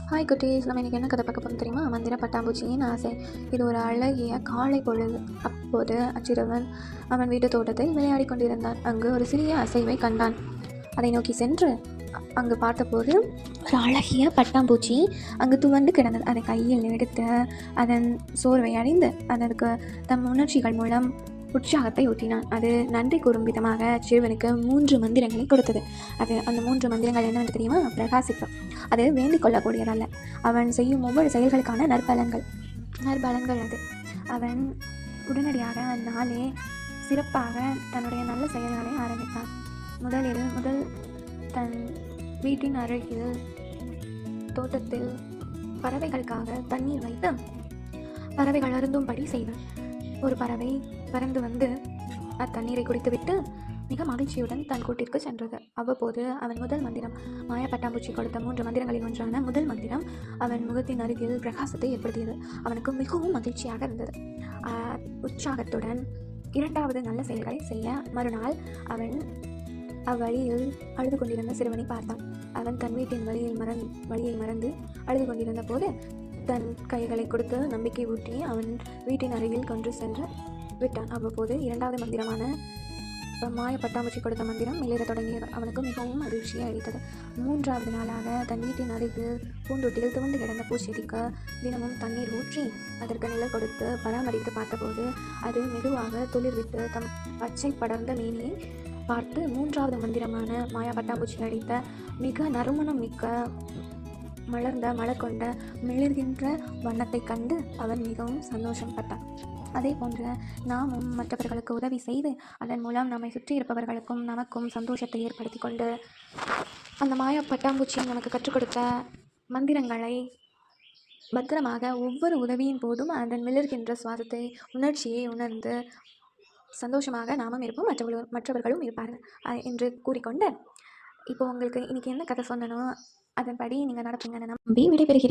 Hi குட்டீஸ், நம்ம இன்றைக்கி என்ன கதை பார்க்க போகிறோம் தெரியுமா? மந்திர பட்டாம்பூச்சியின் ஆசை. இது ஒரு அழகிய காலை பொழுது. அப்போது அச்சிறுவன் அவன் வீட்டு தோட்டத்தில் விளையாடி கொண்டிருந்தான். அங்கு ஒரு சிறிய அசைவை கண்டான். அதை நோக்கி சென்று அங்கு பார்த்தபோது ஒரு அழகிய பட்டாம்பூச்சி அங்கு துவண்டு கிடந்தது. அதை கையில் எடுத்து அதன் சோர்வை அறிந்து அதற்கு தம் உணர்ச்சிகள் மூலம் உற்சாகத்தை ஊட்டினான். அது நன்றி கூறும் விதமாக சிறுவனுக்கு 3 மந்திரங்களை கொடுத்தது. அந்த 3 மந்திரங்கள் என்னவென்று தெரியுமா? பிரகாசித்தம். அது வேண்டிக் கொள்ளக்கூடியதல்ல, அவன் செய்யும் ஒவ்வொரு செயல்களுக்கான நற்பலன்கள் அது. அவன் உடனடியாக அந்நாளே சிறப்பாக தன்னுடைய நல்ல செயல்களை ஆரம்பித்தான். முதல் தன் வீட்டின் அருகில் தோட்டத்தில் பறவைகளுக்காக தண்ணீர் வைத்து பறவைகள் அருந்தும்படி செய்தான். ஒரு பறவை பறந்து வந்து அத்தண்ணீரை குடித்துவிட்டு மிக மகிழ்ச்சியுடன் தன் கூட்டிற்கு சென்றது. அவ்வப்போது அவன் முதல் மந்திரம், மாயப்பட்டாம்பூச்சி கொடுத்த 3 மந்திரங்களில் ஒன்றான முதல் மந்திரம் அவன் முகத்தின் அருகில் பிரகாசத்தை ஏற்படுத்தியது. அவனுக்கு மிகவும் மகிழ்ச்சியாக இருந்தது. உற்சாகத்துடன் 2வது நல்ல செயல்களை செய்ய மறுநாள் அவன் அவ்வழியில் அழுது கொண்டிருந்த சிறுவனை பார்த்தான். அவன் தன் வீட்டின் வழியை மறந்து அழுது கொண்டிருந்த போது தன் கைகளை கொடுத்து நம்பிக்கை ஊட்டி அவன் வீட்டின் அருகில் கொண்டு சென்று விட்டான். அவ்வப்போது 2வது மந்திரமான மாய பட்டாம்பூச்சி கொடுத்த மந்திரம் வெளியேற தொடங்கியது. அவனுக்கு மிகவும் மகிழ்ச்சியை அளித்தது. 3வது நாளாக தன் வீட்டின் அருகில் பூந்தொட்டியில் துவண்டு கிடந்த பூச்செடிக்கு தினமும் தண்ணீர் ஊற்றி அதற்கு நிழல் கொடுத்து பராமரித்து பார்த்தபோது அது மெதுவாக துளிர்விட்டு தம் பச்சை படர்ந்த மேனியை பார்த்து 3வது மந்திரமான மாயா பட்டாம்பூச்சி அளித்த மிக நறுமணம் மிக்க மலர் கொண்ட மிளர்கின்ற வண்ணத்தை கண்டு அவன் மிகவும் சந்தோஷப்பட்டான். அதே போன்று நாமும் மற்றவர்களுக்கு உதவி செய்து அதன் மூலம் நம்மை சுற்றி இருப்பவர்களுக்கும் நமக்கும் சந்தோஷத்தை ஏற்படுத்தி கொண்டு அந்த மாயா பட்டாம்பூச்சி நமக்கு கற்றுக் கொடுத்த மந்திரங்களை பத்திரமாக ஒவ்வொரு உதவியின் போதும் அதன் மிளர்கின்ற சுவாசத்தை உணர்ச்சியை உணர்ந்து சந்தோஷமாக நாமும் இருப்போம், மற்றவர்களும் இருப்பார்கள் என்று கூறிக்கொண்டு இப்போ உங்களுக்கு இன்னைக்கு என்ன கதை சொன்னனோ அதன்படி நீங்கள் நடப்பீங்கன்னு நம்பி விடைபெறுகிறேன்.